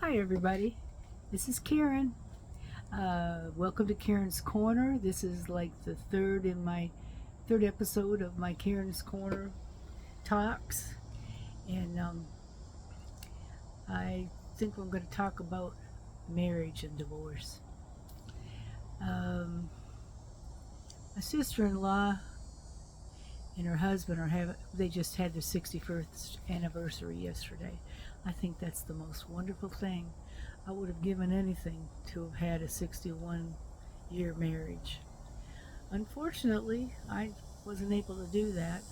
Hi everybody, this is Karen. Welcome to Karen's Corner. This is like the third episode of my Karen's Corner talks, and I think I'm going to talk about marriage and divorce. Um, my sister-in-law and her husband they just had their 61st anniversary yesterday. I think that's the most wonderful thing. I would have given anything to have had a 61-year marriage. Unfortunately, I wasn't able to do that.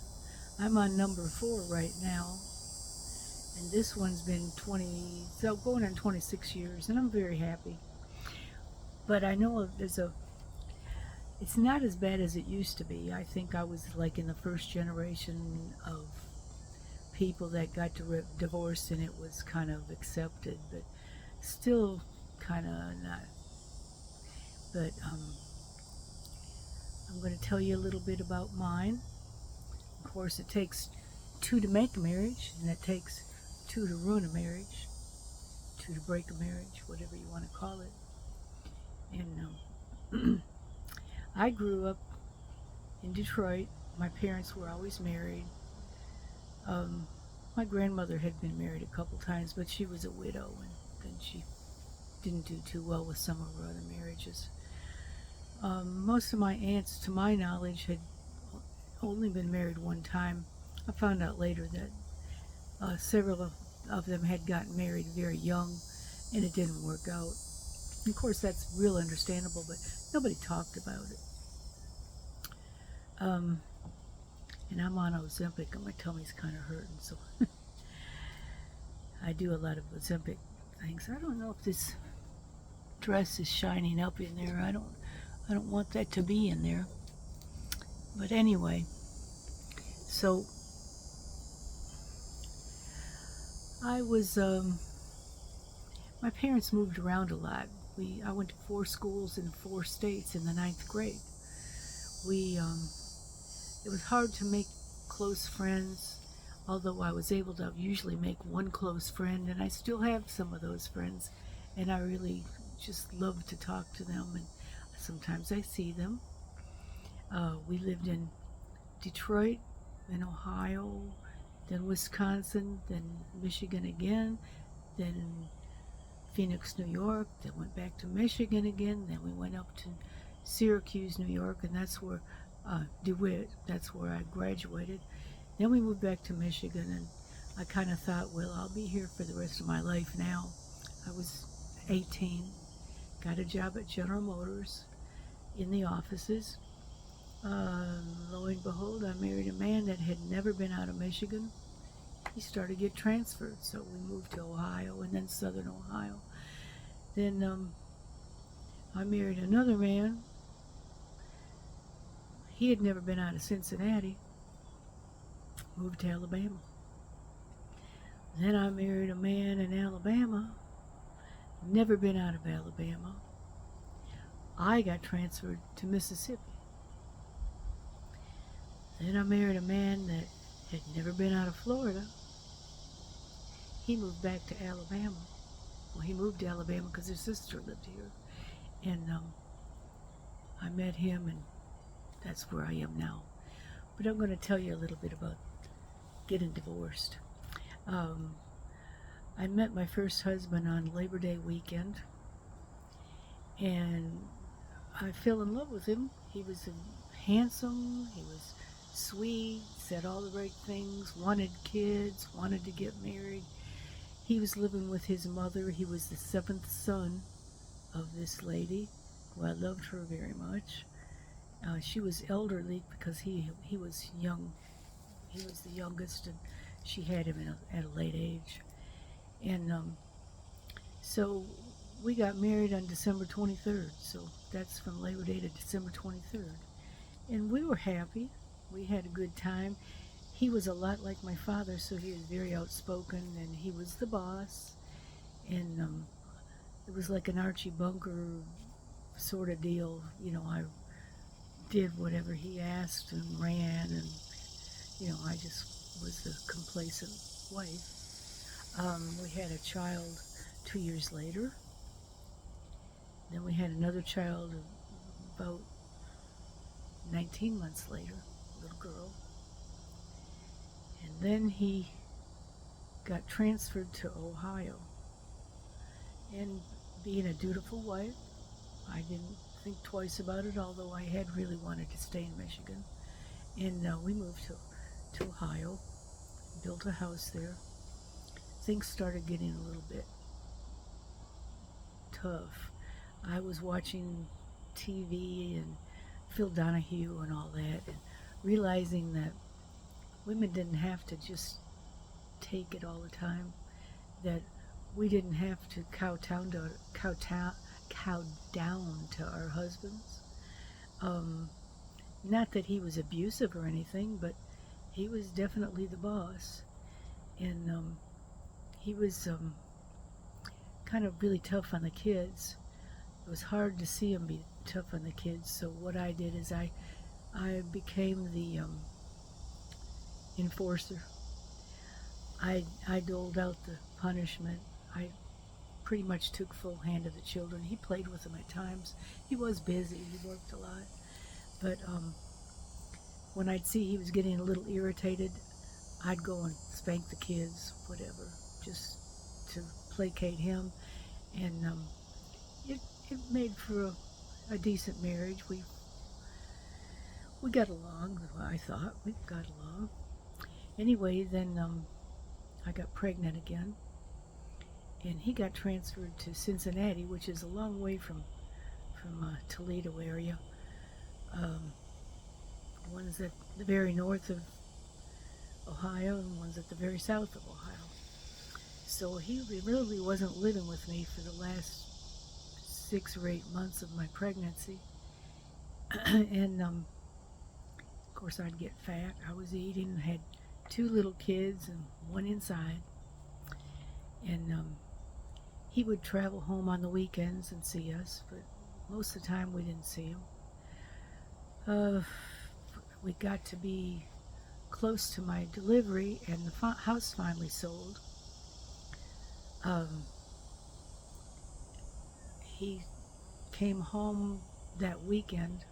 I'm on number 4 right now, and this one's been going on 26 years, and I'm very happy. But I know it's not as bad as it used to be. I think I was like in the first generation of people that got divorced, and it was kind of accepted, but still kind of not. But I'm going to tell you a little bit about mine. Of course, it takes two to make a marriage, and it takes two to ruin a marriage, two to break a marriage, whatever you want to call it. And I grew up in Detroit. My parents were always married. My grandmother had been married a couple times, but she was a widow, and then she didn't do too well with some of her other marriages. Most of my aunts, to my knowledge, had only been married one time. I found out later that several of them had gotten married very young, and it didn't work out. And of course, that's real understandable, but nobody talked about it. And I'm on Ozempic, and my tummy's kind of hurting, so I do a lot of Ozempic things. I don't know if this dress is shining up in there. I don't want that to be in there. But anyway, so I was my parents moved around a lot. I went to 4 schools in 4 states in the 9th grade. It was hard to make close friends, although I was able to usually make one close friend, and I still have some of those friends, and I really just love to talk to them, and sometimes I see them. We lived in Detroit, then Ohio, then Wisconsin, then Michigan again, then Phoenix, New York, then went back to Michigan again, then we went up to Syracuse, New York, and that's where DeWitt, that's where I graduated. Then we moved back to Michigan, and I kind of thought, well, I'll be here for the rest of my life now. I was 18, got a job at General Motors in the offices. Lo and behold, I married a man that had never been out of Michigan. He started to get transferred, so we moved to Ohio and then Southern Ohio. Then I married another man. He had never been out of Cincinnati, moved to Alabama. Then I married a man in Alabama, never been out of Alabama. I got transferred to Mississippi. Then I married a man that had never been out of Florida. He moved back to Alabama. Well, he moved to Alabama because his sister lived here. And I met him, and that's where I am now. But I'm going to tell you a little bit about getting divorced. I met my first husband on Labor Day weekend, and I fell in love with him. He was handsome, he was sweet, said all the right things, wanted kids, wanted to get married. He was living with his mother. He was the 7th son of this lady, who I loved her very much. She was elderly because he was young. He was the youngest, and she had him at a late age. And so we got married on December 23rd. So that's from Labor Day to December 23rd. And we were happy. We had a good time. He was a lot like my father, so he was very outspoken, and he was the boss. And it was like an Archie Bunker sort of deal. You know, I did whatever he asked and ran, and you know, I just was the complacent wife. We had a child 2 years later. Then we had another child about 19 months later, a little girl. And then he got transferred to Ohio. And being a dutiful wife, I didn't think twice about it, although I had really wanted to stay in Michigan. And we moved to Ohio, built a house there. Things started getting a little bit tough. I was watching TV and Phil Donahue and all that, and realizing that women didn't have to just take it all the time, that we didn't have to cow down to our husbands. Not that he was abusive or anything, but he was definitely the boss. And he was kind of really tough on the kids. It was hard to see him be tough on the kids, so what I did is I became the enforcer. I doled out the punishment. I pretty much took full hand of the children. He played with them at times. He was busy. He worked a lot. But when I'd see he was getting a little irritated, I'd go and spank the kids, whatever, just to placate him. And it made for a decent marriage. We got along. I thought we got along. Anyway, then I got pregnant again, and he got transferred to Cincinnati, which is a long way from Toledo area. One's at the very north of Ohio, and one's at the very south of Ohio. So he really wasn't living with me for the last 6 or 8 months of my pregnancy. And of course I'd get fat. I was eating, had 2 little kids and 1 inside. And he would travel home on the weekends and see us, but most of the time we didn't see him. We got to be close to my delivery, and the house finally sold. He came home that weekend,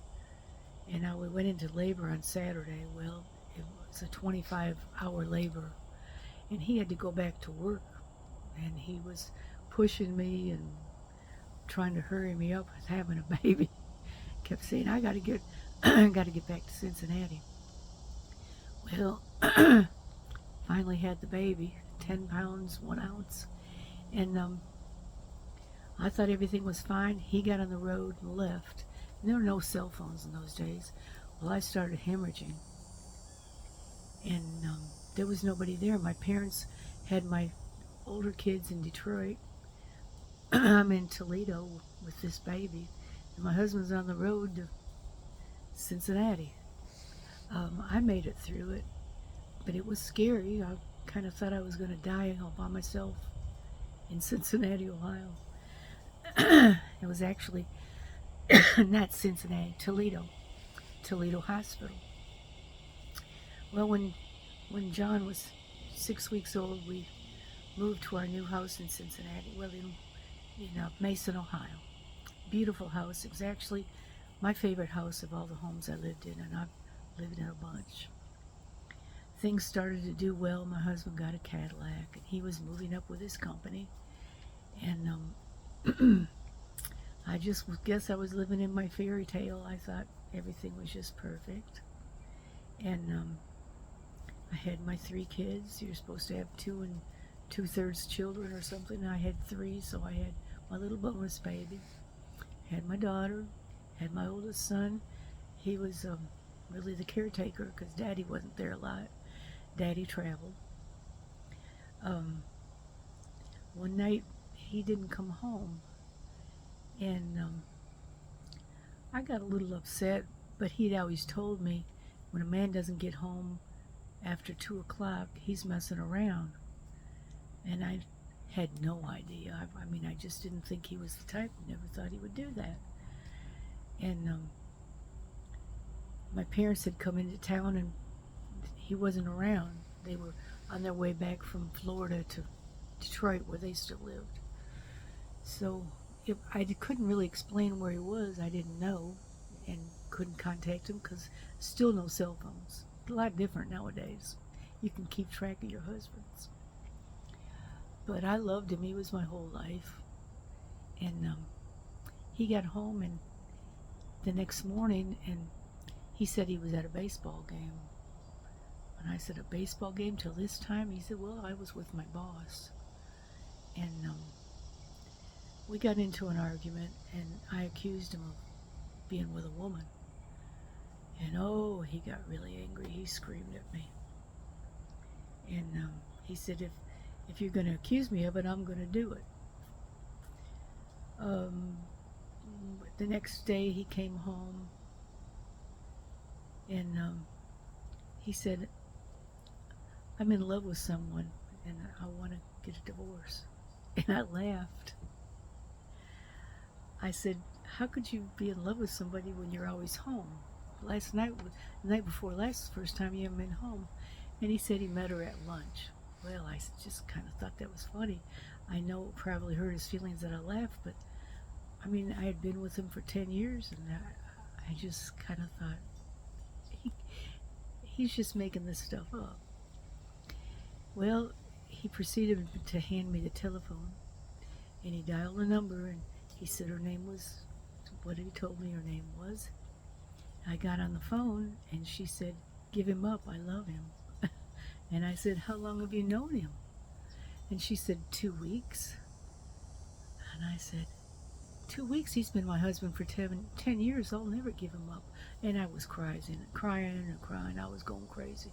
and we went into labor on Saturday. Well, it was a 25-hour labor, and he had to go back to work, and he was pushing me and trying to hurry me up with having a baby. Kept saying, I gotta get back to Cincinnati. Well, finally had the baby, 10 pounds, 1 ounce, and I thought everything was fine. He got on the road and left. And there were no cell phones in those days. Well, I started hemorrhaging, and there was nobody there. My parents had my older kids in Detroit. I'm in Toledo with this baby, and my husband's on the road to Cincinnati. I made it through it, but it was scary. I kind of thought I was going to die all by myself in Cincinnati, Ohio. It was actually not Cincinnati, Toledo Hospital. Well, when John was 6 weeks old, we moved to our new house in Cincinnati, well, in Mason, Ohio. Beautiful house. It was actually my favorite house of all the homes I lived in, and I've lived in a bunch. Things started to do well. My husband got a Cadillac, and he was moving up with his company, and I just guess I was living in my fairy tale. I thought everything was just perfect, and I had my 3 kids. You're supposed to have 2 2/3 children or something. I had 3, so I had my little bonus baby, had my daughter, had my oldest son. He was really the caretaker because Daddy wasn't there a lot. Daddy traveled. One night he didn't come home, and I got a little upset, but he'd always told me when a man doesn't get home after 2 o'clock, he's messing around. And I had no idea. I mean, I just didn't think he was the type. Never thought he would do that. And my parents had come into town, and he wasn't around. They were on their way back from Florida to Detroit, where they still lived. So if couldn't really explain where he was, I didn't know, and couldn't contact him because still no cell phones. A lot different nowadays. You can keep track of your husbands. But I loved him. He was my whole life. And he got home and the next morning, and he said he was at a baseball game. And I said, a baseball game till this time? He said, well, I was with my boss. And we got into an argument, and I accused him of being with a woman. And oh, he got really angry. He screamed at me. And he said, if you're going to accuse me of it, I'm going to do it. The next day he came home, and he said, I'm in love with someone and I want to get a divorce. And I laughed. I said, how could you be in love with somebody when you're always home? The night before last, the first time you haven't been home. And he said he met her at lunch. Well, I just kind of thought that was funny. I know it probably hurt his feelings that I laughed, but I mean, I had been with him for 10 years, and I just kind of thought, he's just making this stuff up. Well, he proceeded to hand me the telephone, and he dialed a number, and he said her name was what he told me her name was. I got on the phone, and she said, give him up, I love him. And I said, how long have you known him? And she said, 2 weeks. And I said, 2 weeks? He's been my husband for 10 years. I'll never give him up. And I was crying and crying. I was going crazy.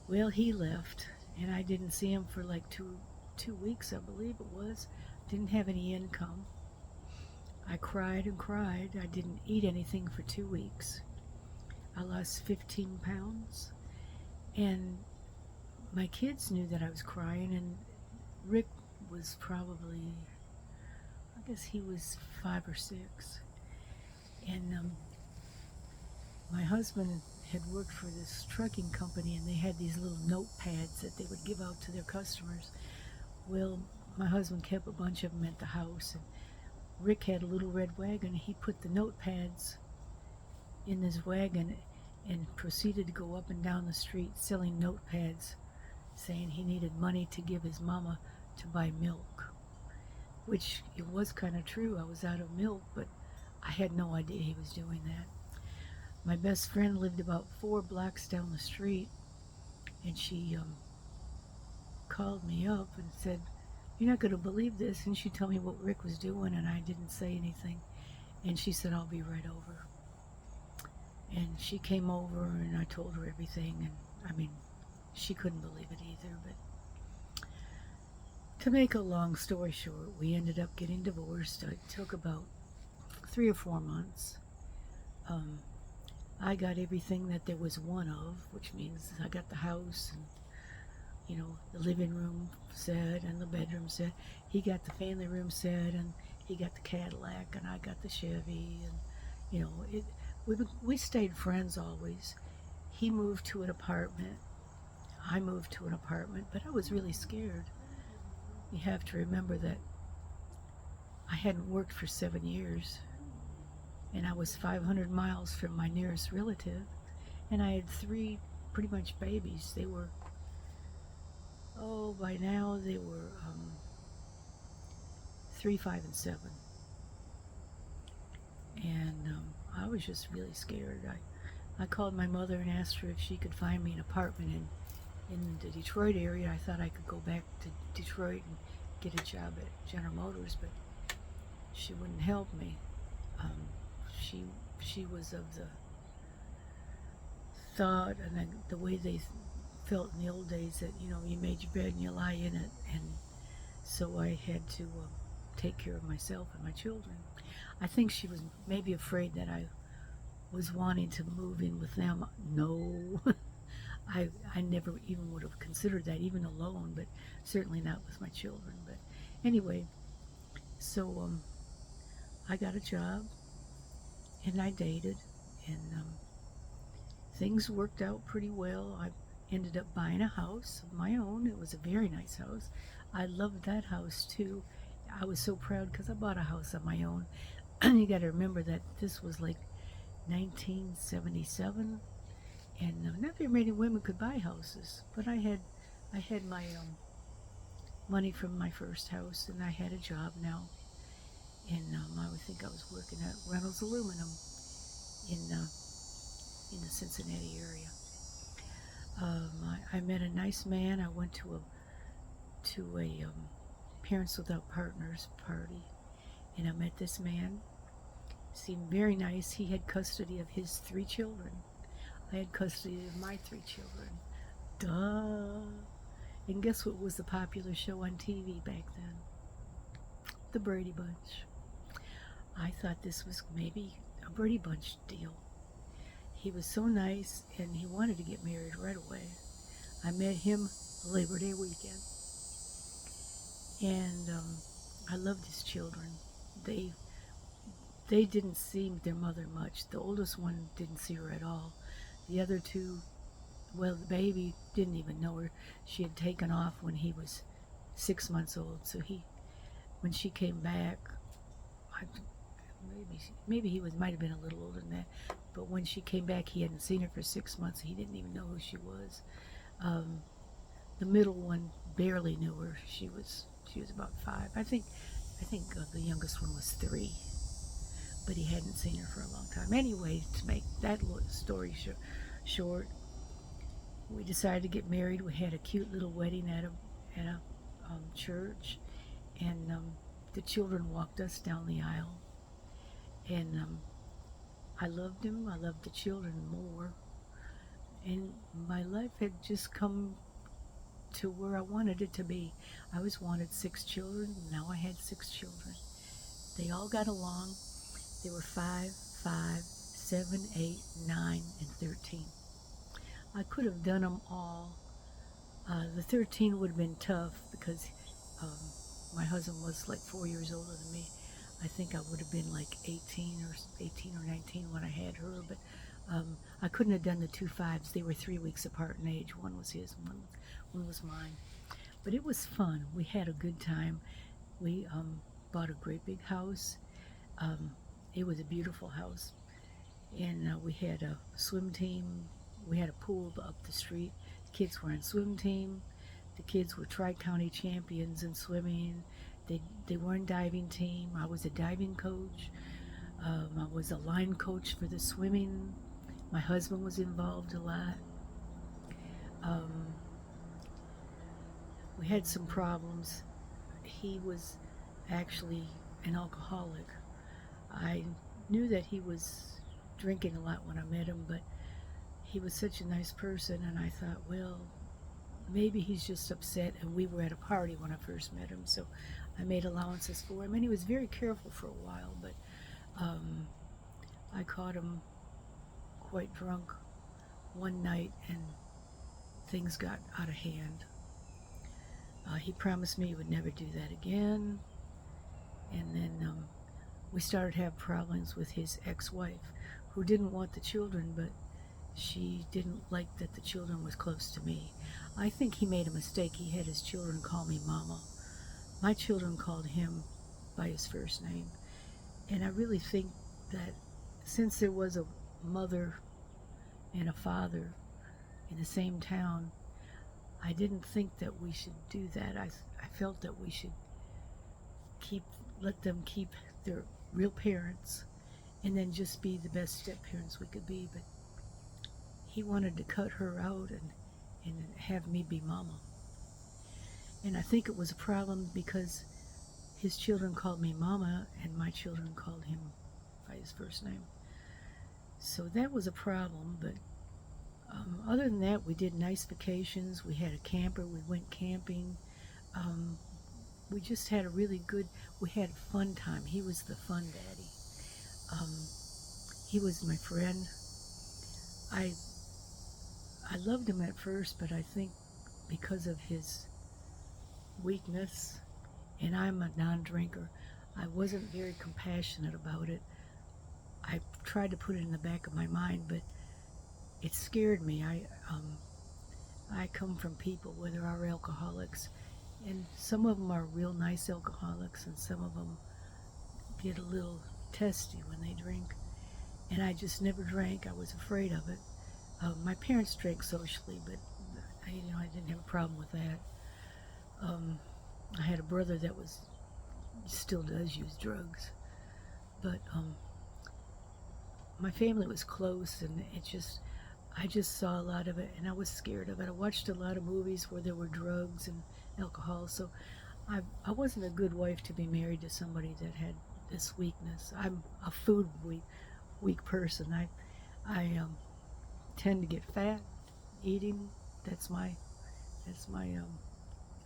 Well, he left, and I didn't see him for like two weeks, I believe it was. Didn't have any income. I cried and cried. I didn't eat anything for 2 weeks. I lost 15 pounds. And my kids knew that I was crying, and Rick was probably, I guess he was 5 or 6. And my husband had worked for this trucking company, and they had these little notepads that they would give out to their customers. Well, my husband kept a bunch of them at the house, and Rick had a little red wagon. He put the notepads in this wagon and proceeded to go up and down the street selling notepads, saying he needed money to give his mama to buy milk, which it was kind of true. I was out of milk, but I had no idea he was doing that. My best friend lived about 4 blocks down the street, and she called me up and said, you're not going to believe this. And she told me what Rick was doing, and I didn't say anything. And she said, I'll be right over. And she came over, and I told her everything, and I mean, she couldn't believe it either. But to make a long story short, we ended up getting divorced. It took about 3 or 4 months. I got everything that there was one of, which means I got the house and, you know, the living room set and the bedroom set. He got the family room set, and he got the Cadillac, and I got the Chevy, and, you know, we stayed friends always. He moved to an apartment. I moved to an apartment, but I was really scared. You have to remember that I hadn't worked for 7 years, and I was 500 miles from my nearest relative, and I had 3 pretty much babies. They were, by now they were 3, 5, and 7. And I was just really scared. I called my mother and asked her if she could find me an apartment in the Detroit area. I thought I could go back to Detroit and get a job at General Motors, but she wouldn't help me. She was of the thought and the way they felt in the old days that, you know, you made your bed and you lie in it, and so I had to take care of myself and my children. I think she was maybe afraid that I was wanting to move in with them. No, I never even would have considered that, even alone, but certainly not with my children. But anyway, so I got a job, and I dated, and things worked out pretty well. I ended up buying a house of my own. It was a very nice house. I loved that house too. I was so proud because I bought a house on my own. You got to remember that this was like 1977, and not very many women could buy houses. But I had my money from my first house, and I had a job now, and I would think I was working at Reynolds Aluminum in the Cincinnati area. I met a nice man. I went to a Parents Without Partners party, and I met this man. Seemed very nice. He had custody of his 3 children. I had custody of my 3 children. Duh. And guess what was the popular show on TV back then? The Brady Bunch. I thought this was maybe a Brady Bunch deal. He was so nice, and he wanted to get married right away. I met him Labor Day weekend, and I loved his children. They they didn't see their mother much. The oldest one didn't see her at all. The other two, well, the baby didn't even know her. She had taken off when he was 6 months old. So when she came back, I, maybe he might have been a little older than that. But when she came back, he hadn't seen her for 6 months. He didn't even know who she was. The middle one barely knew her. She was about 5. I think the youngest one was 3, but he hadn't seen her for a long time. Anyway, to make that story short, we decided to get married. We had a cute little wedding at a church, and the children walked us down the aisle. And I loved him. I loved the children more. And my life had just come to where I wanted it to be. I always wanted 6 children. Now I had 6 children. They all got along. They were 5, 7, 8, 9, and 13. I could have done them all. The 13 would have been tough because my husband was like 4 years older than me. I think I would have been like 18 or 19 when I had her, but I couldn't have done the 2 5s. They were 3 weeks apart in age. One was his, one was mine. But it was fun. We had a good time. We bought a great big house. It was a beautiful house, and we had a swim team. We had a pool up the street. The kids were on swim team. The kids were tri-county champions in swimming. They were in diving team. I was a diving coach. I was a line coach for the swimming. My husband was involved a lot. We had some problems. He was actually an alcoholic. I knew that he was drinking a lot when I met him, but he was such a nice person, and I thought, well, maybe he's just upset. And we were at a party when I first met him, so I made allowances for him, and he was very careful for a while, but I caught him quite drunk one night, and things got out of hand. He promised me he would never do that again, and then we started to have problems with his ex-wife, who didn't want the children, but she didn't like that the children was close to me. I think he made a mistake. He had his children call me Mama. My children called him by his first name. And I really think that since there was a mother and a father in the same town, I didn't think that we should do that. I felt that we should let them keep their real parents and then just be the best step parents we could be. But he wanted to cut her out and have me be Mama. And I think it was a problem because his children called me Mama and my children called him by his first name. So that was a problem, but other than that, we did nice vacations. We had a camper. We went camping. We just had we had a fun time. He was the fun daddy. He was my friend. I loved him at first, but I think because of his weakness, and I'm a non-drinker, I wasn't very compassionate about it. I tried to put it in the back of my mind, but it scared me. I come from people, whether are alcoholics, And some of them are real nice alcoholics, and some of them get a little testy when they drink. And I just never drank. I was afraid of it. My parents drank socially, but I didn't have a problem with that. Um, I had a brother that still does use drugs, but my family was close, and I just saw a lot of it, and I was scared of it. I watched a lot of movies where there were drugs and alcohol, so I wasn't a good wife to be married to somebody that had this weakness. I'm a food weak person. I tend to get fat eating. That's my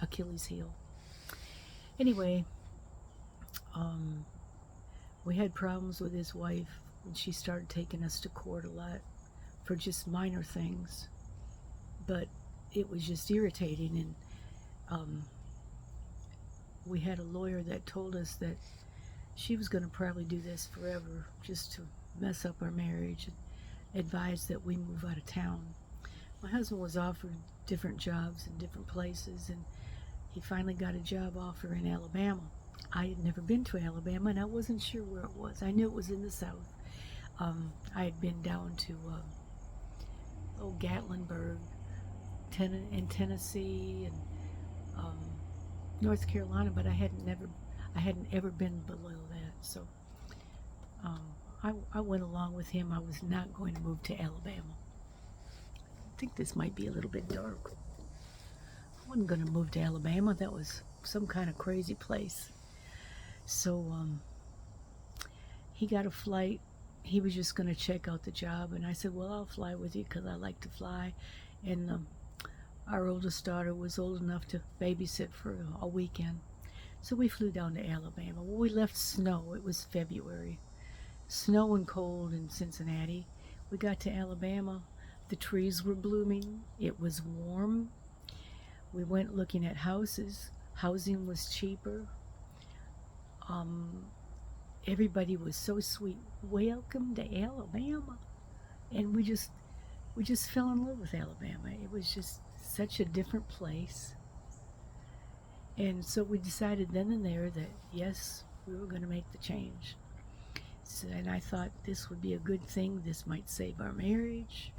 Achilles heel. Anyway, um, we had problems with his wife, and she started taking us to court a lot for just minor things, but it was just irritating. And we had a lawyer that told us that she was going to probably do this forever just to mess up our marriage, and advised that we move out of town. My husband was offered different jobs in different places, and he finally got a job offer in Alabama. I had never been to Alabama, and I wasn't sure where it was. I knew it was in the South. I had been down to Gatlinburg, in Tennessee, and um, North Carolina, but I hadn't ever been below that. So um, I went along with him. I was not going to move to Alabama. I think this might be a little bit dark. I wasn't going to move to Alabama. That was some kind of crazy place. So he got a flight. He was just going to check out the job, and I said, well, I'll fly with you because I like to fly. And our oldest daughter was old enough to babysit for a weekend. So we flew down to Alabama. Well, we left snow. It was February. Snow and cold in Cincinnati. We got to Alabama. The trees were blooming. It was warm. We went looking at houses. Housing was cheaper. Everybody was so sweet. Welcome to Alabama. And we just fell in love with Alabama. It was just such a different place. And so we decided then and there that yes, we were going to make the change. So, and I thought this would be a good thing. This might save our marriage,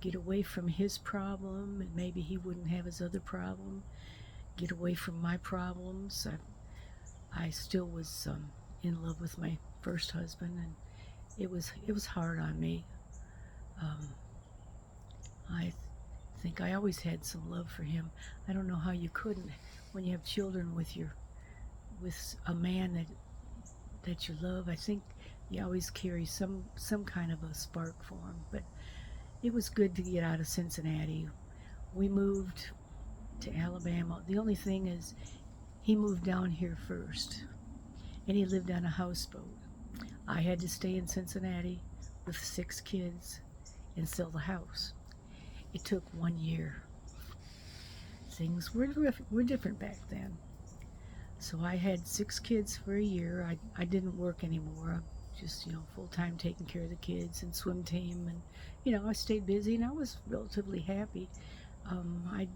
get away from his problem, and maybe he wouldn't have his other problem, get away from my problems. I still was in love with my first husband, and it was hard on me. I think I always had some love for him. I don't know how you couldn't when you have children with a man that you love. I think you always carry some kind of a spark for him. But it was good to get out of Cincinnati. We moved to Alabama. The only thing is, he moved down here first, and he lived on a houseboat. I had to stay in Cincinnati with 6 kids and sell the house. It took 1 year. Things were different back then. So I had 6 kids for a year. I didn't work anymore. Just, full-time taking care of the kids and swim team. And, I stayed busy, and I was relatively happy. I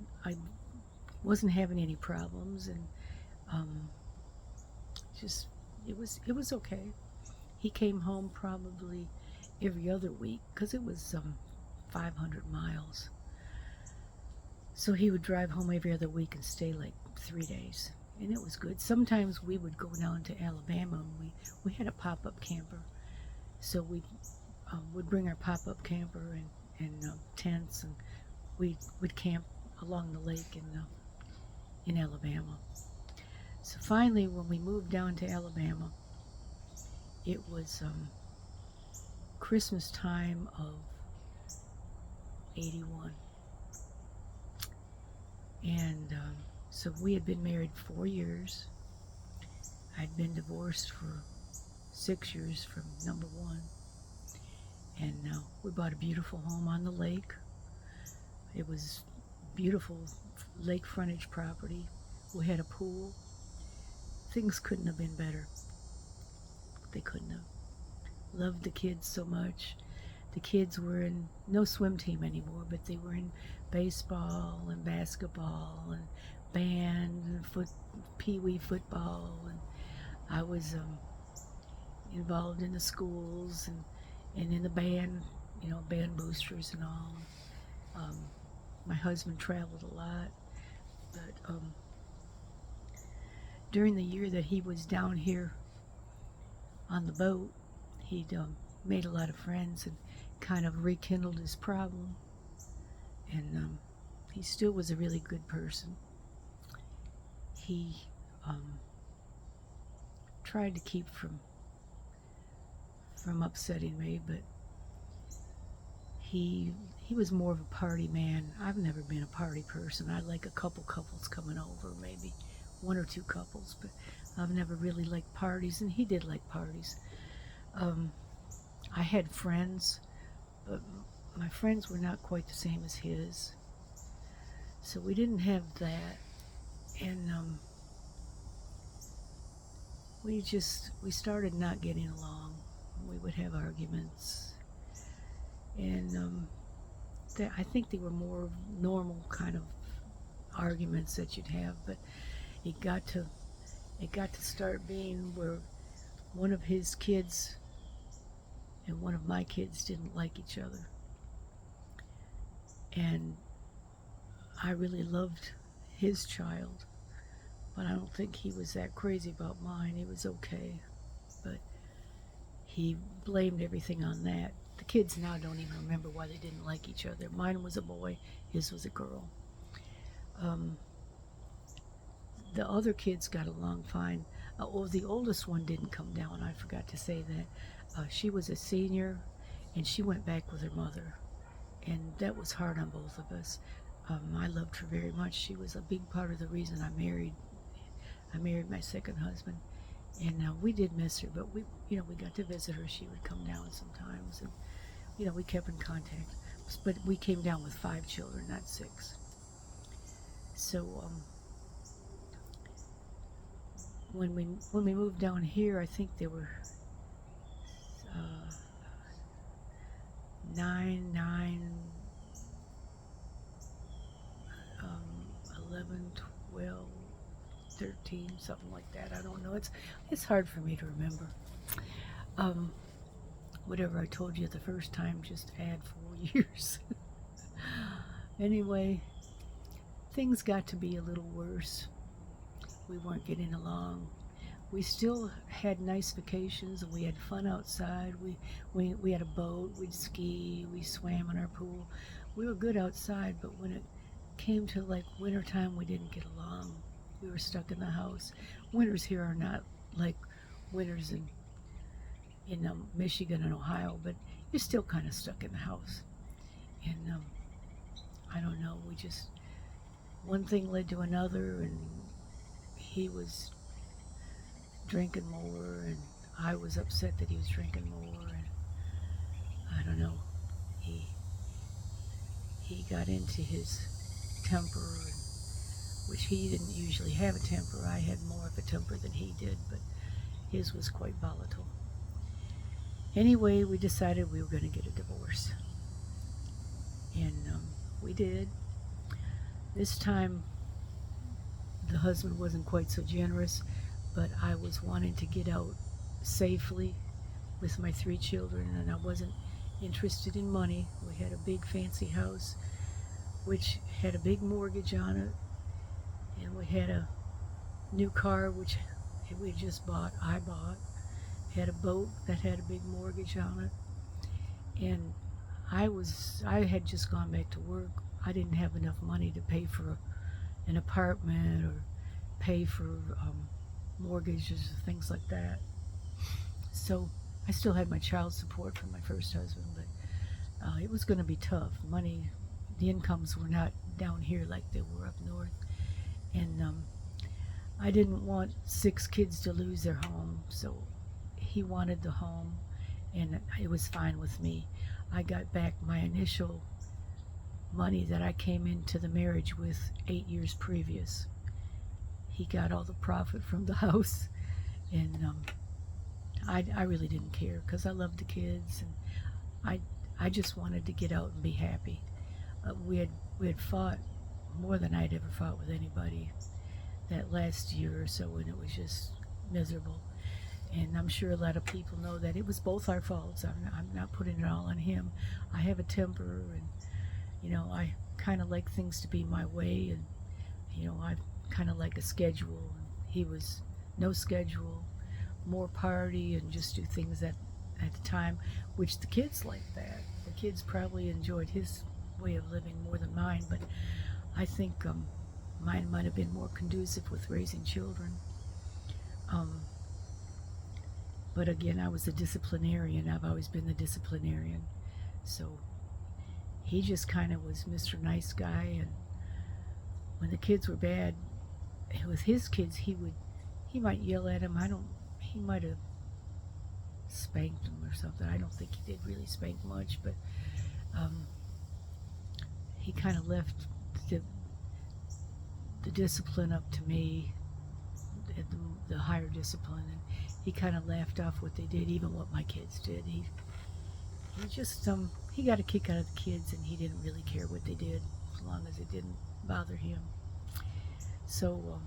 wasn't having any problems, and it was okay. He came home probably every other week because it was 500 miles. So he would drive home every other week and stay like 3 days, and it was good. Sometimes we would go down to Alabama, and we had a pop-up camper, so we would bring our pop-up camper and tents, and we'd camp along the lake in Alabama. So finally, when we moved down to Alabama, it was Christmas time of 81. And so we had been married 4 years. I'd been divorced for 6 years from number 1. And we bought a beautiful home on the lake. It was beautiful lake frontage property. We had a pool. Things couldn't have been better. They couldn't have. Loved the kids so much. The kids were in no swim team anymore, but they were in baseball and basketball, and band and pee-wee football, and I was involved in the schools and in the band, band boosters and all. Um, my husband traveled a lot, but during the year that he was down here on the boat, he'd made a lot of friends and kind of rekindled his problem. And he still was a really good person. He tried to keep from upsetting me, but he was more of a party man. I've never been a party person. I like a couple couples coming over, maybe one or two couples, but I've never really liked parties, and he did like parties. I had friends, but my friends were not quite the same as his, so we didn't have that. And we started not getting along. We would have arguments, and I think they were more normal kind of arguments that you'd have, but it got to start being where one of his kids and one of my kids didn't like each other. And I really loved his child, but I don't think he was that crazy about mine. He was okay, but he blamed everything on that. The kids now don't even remember why they didn't like each other. Mine was a boy, his was a girl. The other kids got along fine. The oldest one didn't come down. I forgot to say that. She was a senior, and she went back with her mother, and that was hard on both of us. I loved her very much. She was a big part of the reason I married my second husband, and we did miss her, but we got to visit her. She would come down sometimes, and we kept in contact. But we came down with 5 children, not 6. So when we moved down here, I think there were 9, 11, 12, 13, something like that. I don't know. It's hard for me to remember. Whatever I told you the first time, just add 4 years. Anyway, things got to be a little worse. We weren't getting along. We still had nice vacations, and we had fun outside. We had a boat, we'd ski, we swam in our pool. We were good outside, but when it came to like wintertime, we didn't get along. We were stuck in the house. Winters here are not like winters in Michigan and Ohio, but you're still kind of stuck in the house. And I don't know, one thing led to another, and he was drinking more, and I was upset that he was drinking more, and I don't know, he got into his temper, which he didn't usually have a temper. I had more of a temper than he did, but his was quite volatile. Anyway, we decided we were going to get a divorce, and we did. This time the husband wasn't quite so generous, but I was wanting to get out safely with my 3 children, and I wasn't interested in money. We had a big fancy house which had a big mortgage on it, and we had a new car which we just bought. I bought. Had a boat that had a big mortgage on it, and I had just gone back to work. I didn't have enough money to pay for an apartment or pay for mortgages or things like that. So I still had my child support from my first husband, but it was going to be tough. The incomes were not down here like they were up north, and I didn't want 6 kids to lose their home, so he wanted the home, and it was fine with me. I got back my initial money that I came into the marriage with 8 years previous. He got all the profit from the house, and I really didn't care because I loved the kids, and I just wanted to get out and be happy. We had fought more than I'd ever fought with anybody that last year or so, and it was just miserable. And I'm sure a lot of people know that it was both our faults. I'm not putting it all on him. I have a temper, and I kind of like things to be my way, and I kind of like a schedule. And he was no schedule, more party, and just do things at the time, which the kids like that. The kids probably enjoyed his way of living more than mine, but I think mine might have been more conducive with raising children. Um, but again, I was a disciplinarian. I've always been the disciplinarian. So he just kind of was Mr. Nice Guy, and when the kids were bad, with his kids, he might yell at him. He might have spanked him or something. I don't think he did really spank much, but he kind of left the, the discipline up to me, the higher discipline, and he kind of laughed off what they did, even what my kids did. He just he got a kick out of the kids, and he didn't really care what they did as long as it didn't bother him. So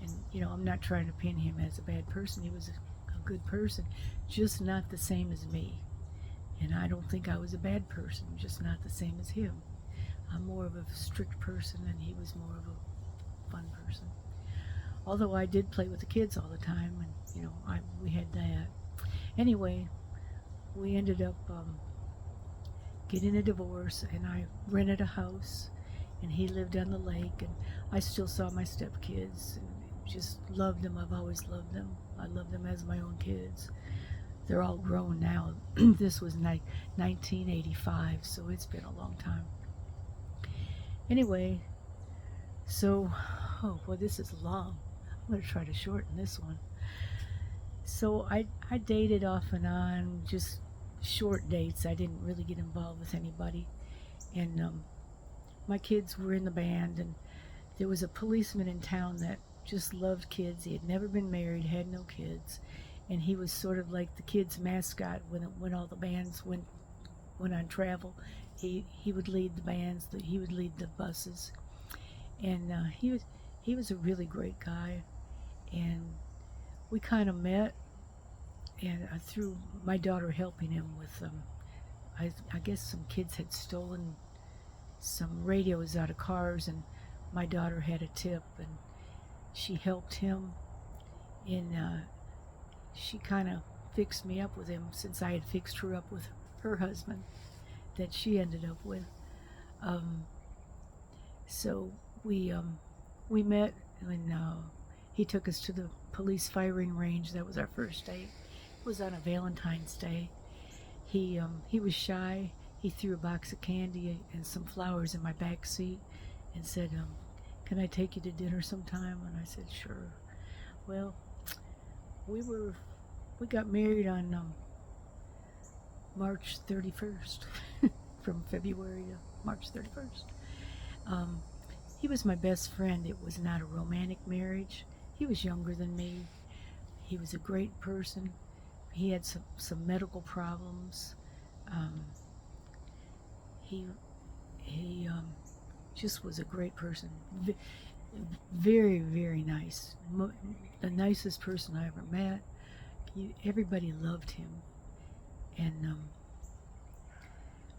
and I'm not trying to pin him as a bad person. He was a good person, just not the same as me. And I don't think I was a bad person, just not the same as him. I'm more of a strict person, and he was more of a fun person. Although I did play with the kids all the time, and we had that. Anyway, we ended up getting a divorce, and I rented a house, and he lived on the lake, and I still saw my stepkids, and just loved them. I've always loved them. I love them as my own kids. They're all grown now. This was 1985, so it's been a long time. Anyway, so, this is long. I'm going to try to shorten this one. So I dated off and on, just short dates. I didn't really get involved with anybody. And my kids were in the band, and there was a policeman in town that just loved kids. He had never been married, had no kids, and he was sort of like the kids' mascot when all the bands went on travel. He would lead the bands, he would lead the buses, and he was a really great guy. And we kind of met, and through my daughter helping him with I guess some kids had stolen some radios out of cars, and my daughter had a tip, and she helped him, and she kind of fixed me up with him, since I had fixed her up with her husband that she ended up with. So we met, and he took us to the police firing range. That was our first date. It was on a Valentine's Day. He was shy. He threw a box of candy and some flowers in my back seat and said, "Can I take you to dinner sometime?" And I said, "Sure." Well, we got married on March 31st, from February to March 31st. He was my best friend. It was not a romantic marriage. He was younger than me. He was a great person. He had some medical problems. He just was a great person. Very, very nice. The nicest person I ever met. Everybody loved him. And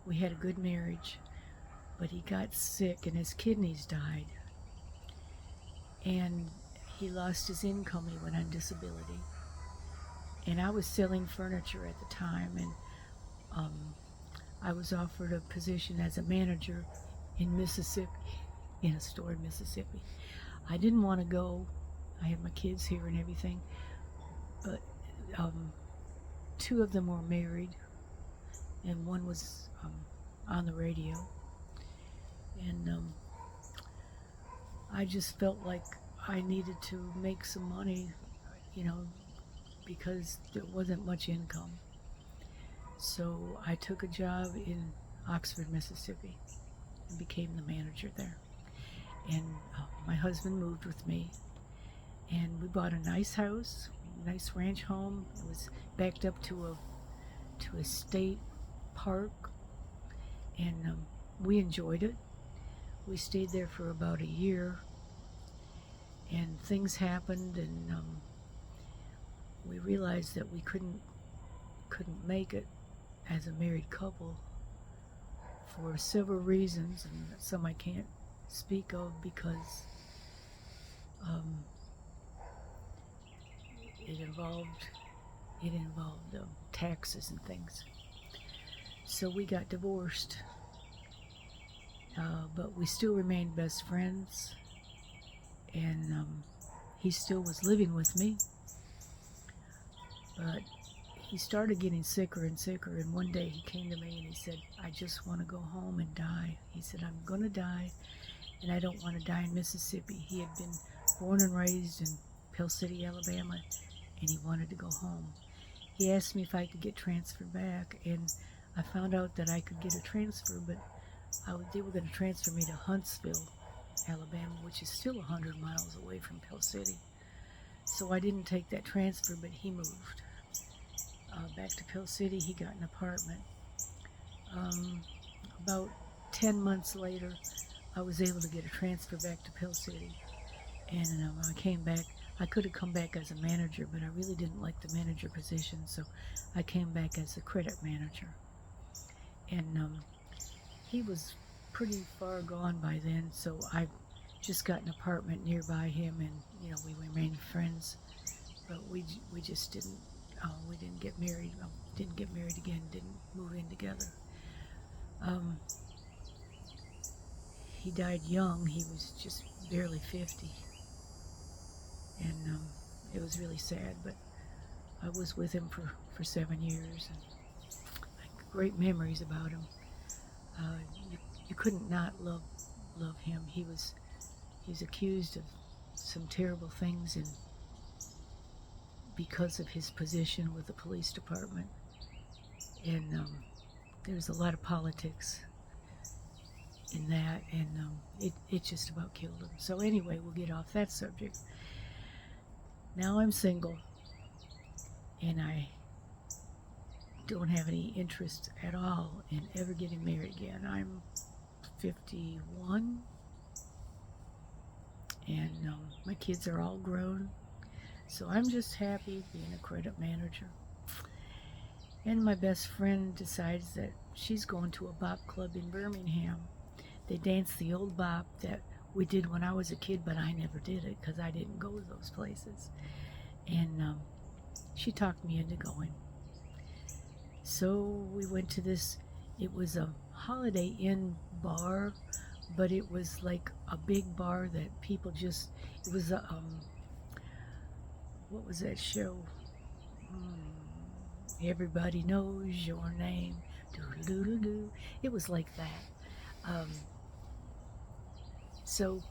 we had a good marriage. But he got sick, and his kidneys died. And he lost his income. He went on disability. And I was selling furniture at the time, and I was offered a position as a manager in Mississippi, in a store in Mississippi. I didn't want to go. I had my kids here and everything, but two of them were married, and one was on the radio. And I just felt like I needed to make some money, because there wasn't much income. So I took a job in Oxford, Mississippi, and became the manager there. And my husband moved with me, and we bought a nice house, nice ranch home. It was backed up to a state park, and we enjoyed it. We stayed there for about a year, and things happened, and we realized that we couldn't make it as a married couple for several reasons, and some I can't speak of because um, it involved taxes and things. So we got divorced, but we still remained best friends, and he still was living with me, but he started getting sicker and sicker, and one day he came to me and he said, "I just want to go home and die." He said, "I'm going to die, and I don't want to die in Mississippi." He had been born and raised in Pell City, Alabama, and he wanted to go home. He asked me if I could get transferred back, and I found out that I could get a transfer, but they were going to transfer me to Huntsville, Alabama, which is still 100 miles away from Pell City. So I didn't take that transfer, but he moved back to Pell City. He got an apartment. About 10 months later, I was able to get a transfer back to Pell City, and I came back. I could have come back as a manager, but I really didn't like the manager position, so I came back as a credit manager. And he was pretty far gone by then, so I just got an apartment nearby him, and we remained friends, but we just didn't we didn't get married. Didn't get married again. Didn't move in together. He died young. He was just barely 50, and it was really sad. But I was with him for 7 years, and great memories about him. You couldn't not love him. He's accused of some terrible things, and because of his position with the police department, and there's a lot of politics in that, and it just about killed him. So anyway, we'll get off that subject. Now I'm single, and I don't have any interest at all in ever getting married again. I'm 51, and my kids are all grown, so I'm just happy being a credit manager. And my best friend decides that she's going to a bop club in Birmingham. They dance the old bop that we did when I was a kid, but I never did it because I didn't go to those places. And she talked me into going. So we went to this. It was a Holiday Inn bar, but it was like a big bar that people just, it was a, what was that show? Everybody Knows Your Name. Doo-doo-doo-doo. It was like that. So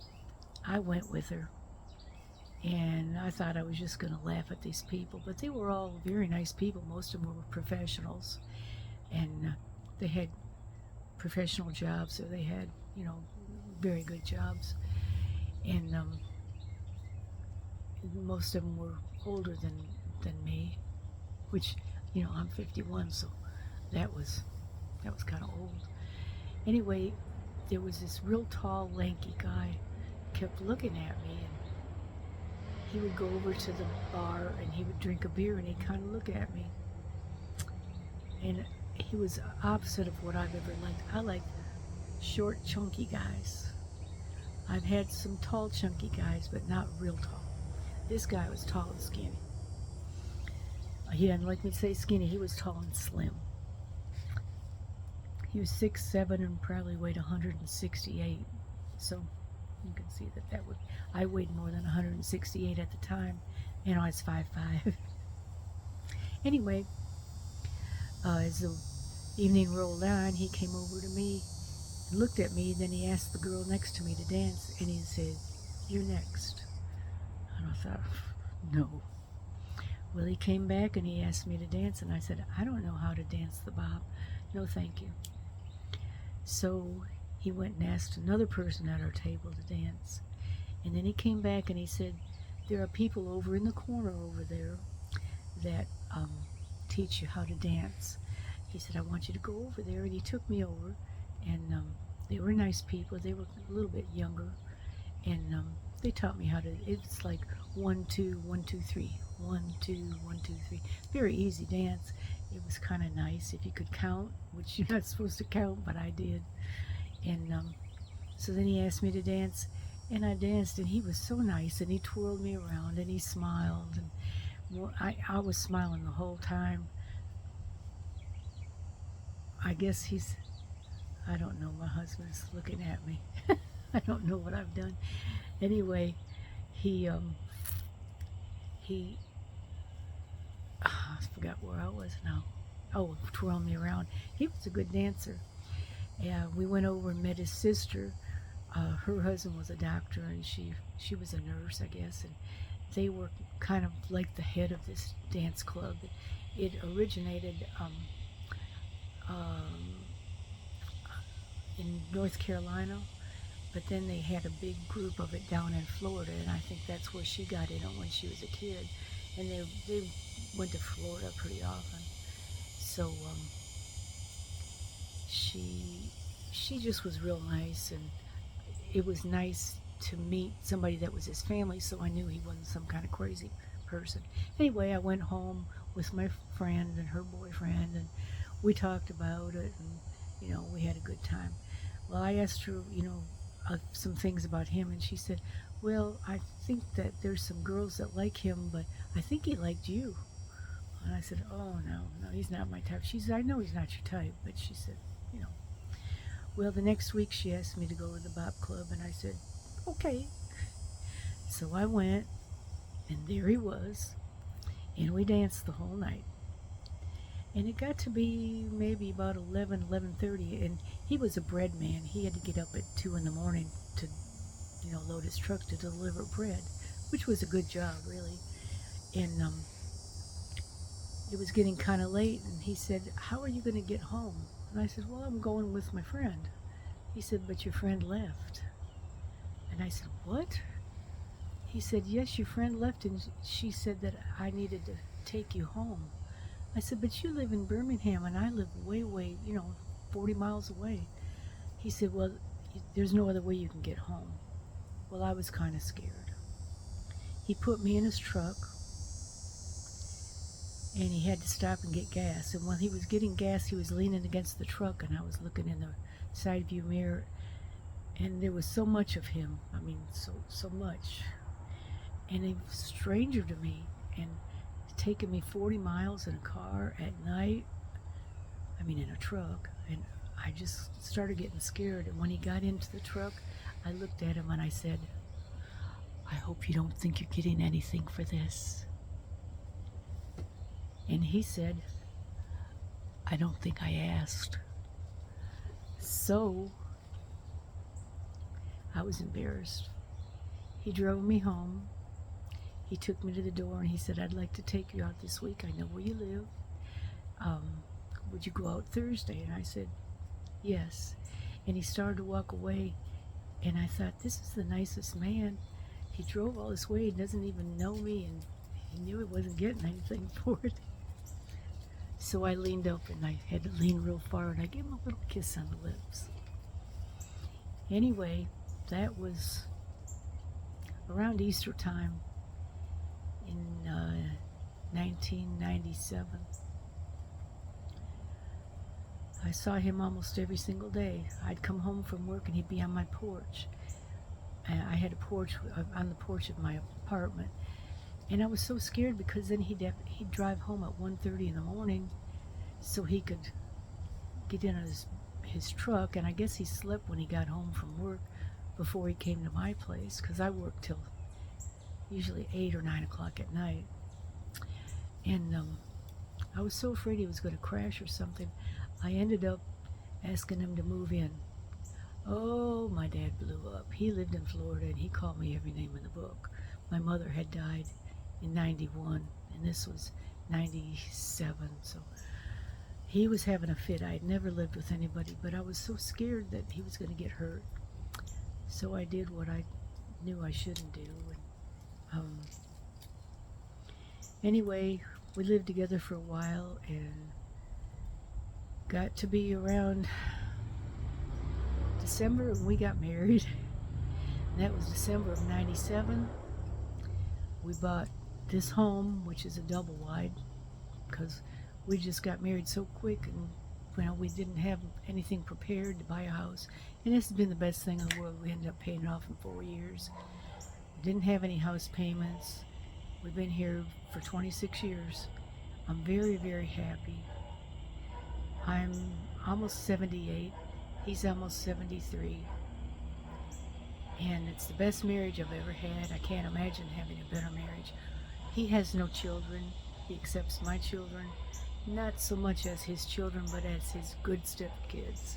I went with her, and I thought I was just going to laugh at these people, but they were all very nice people. Most of them were professionals, and they had professional jobs, so they had, very good jobs. And most of them were older than me, which, I'm 51, so that was kind of old. Anyway, there was this real tall, lanky guy kept looking at me, and he would go over to the bar and he would drink a beer and he'd kind of look at me. And he was opposite of what I've ever liked. I like short, chunky guys. I've had some tall, chunky guys, but not real tall. This guy was tall and skinny. He didn't like me to say skinny. He was tall and slim. He was 6'7" and probably weighed 168. So you can see that I weighed more than 168 at the time, and I was 5'5". Anyway, as the evening rolled on, he came over to me and looked at me. Then he asked the girl next to me to dance, and he said, "You're next." And I thought, no. Well, he came back and he asked me to dance, and I said, "I don't know how to dance the bop. No, thank you." So he went and asked another person at our table to dance. And then he came back and he said, "There are people over in the corner over there that teach you how to dance." He said, "I want you to go over there." And he took me over, and They were nice people. They were a little bit younger, and they taught me how to. It's like 1 2 1 2 3, 1 2 1 2 3. Very easy dance. It was kind of nice if you could count, which you're not supposed to count, but I did. And so then he asked me to dance, and I danced, and he was so nice, and he twirled me around, and he smiled, and well, I was smiling the whole time. I guess I don't know, my husband's looking at me. I don't know what I've done. Anyway, he, he, I forgot where I was now. Oh, twirling me around. He was a good dancer. Yeah, we went over and met his sister. Her husband was a doctor, and she was a nurse, I guess, and they were kind of like the head of this dance club. It originated um, in North Carolina, but then they had a big group of it down in Florida, and I think that's where she got in on when she was a kid. And they went to Florida pretty often. So she just was real nice, and it was nice to meet somebody that was his family, so I knew he wasn't some kind of crazy person. Anyway, I went home with my friend and her boyfriend, and we talked about it, and we had a good time. Well, I asked her, some things about him, and she said, well, I think that there's some girls that like him, but I think he liked you. And I said, oh, no, he's not my type. She said, I know he's not your type, but she said, you know. Well, the next week she asked me to go to the Bop Club, and I said, okay. So I went, and there he was, and we danced the whole night. And it got to be maybe about 11:30, and he was a bread man. He had to get up at 2 in the morning to, load his truck to deliver bread, which was a good job, really. And it was getting kind of late, and he said, how are you going to get home? And I said, well, I'm going with my friend. He said, but your friend left. And I said, what? He said, yes, your friend left, and she said that I needed to take you home. I said, but you live in Birmingham, and I live way, 40 miles away. He said, well, there's no other way you can get home. Well, I was kind of scared. He put me in his truck, and he had to stop and get gas. And while he was getting gas, he was leaning against the truck, and I was looking in the side view mirror, and there was so much of him. I mean, so much. And he was a stranger to me, and taking me 40 miles in a car at night, in a truck, and I just started getting scared. And when he got into the truck, I looked at him and I said, I hope you don't think you're getting anything for this. And he said, I don't think I asked. So I was embarrassed. He drove me home. He took me to the door, and he said, I'd like to take you out this week. I know where you live. Would you go out Thursday? And I said, yes. And he started to walk away, and I thought, this is the nicest man. He drove all this way, he doesn't even know me, and he knew he wasn't getting anything for it. So I leaned up, and I had to lean real far, and I gave him a little kiss on the lips. Anyway, that was around Easter time in 1997. I saw him almost every single day. I'd come home from work, and he'd be on my porch. I had a porch on the porch of my apartment, and I was so scared because then he'd drive home at 1:30 in the morning so he could get in his truck, and I guess he slept when he got home from work before he came to my place, because I worked till usually 8 or 9 o'clock at night. And I was so afraid he was going to crash or something. I ended up asking him to move in. Oh, my dad blew up. He lived in Florida, and he called me every name in the book. My mother had died in 91, and this was 97, so he was having a fit. I had never lived with anybody, but I was so scared that he was going to get hurt. So I did what I knew I shouldn't do. And, anyway, we lived together for a while, and got to be around December when we got married. That was December of 97. We bought this home, which is a double wide, because we just got married so quick, and we didn't have anything prepared to buy a house. And this has been the best thing in the world. We ended up paying it off in 4 years. Didn't have any house payments. We've been here for 26 years. I'm very, very happy. I'm almost 78. He's almost 73. And it's the best marriage I've ever had. I can't imagine having a better marriage. He has no children. He accepts my children, not so much as his children, but as his good stepkids.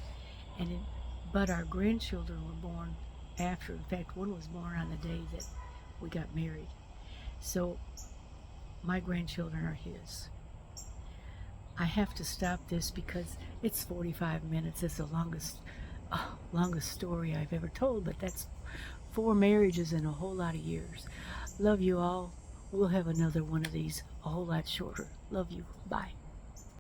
But our grandchildren were born after. In fact, one was born on the day that we got married. So my grandchildren are his. I have to stop this because it's 45 minutes. It's the longest story I've ever told, but that's 4 marriages in a whole lot of years. Love you all. We'll have another one of these a whole lot shorter. Love you. Bye.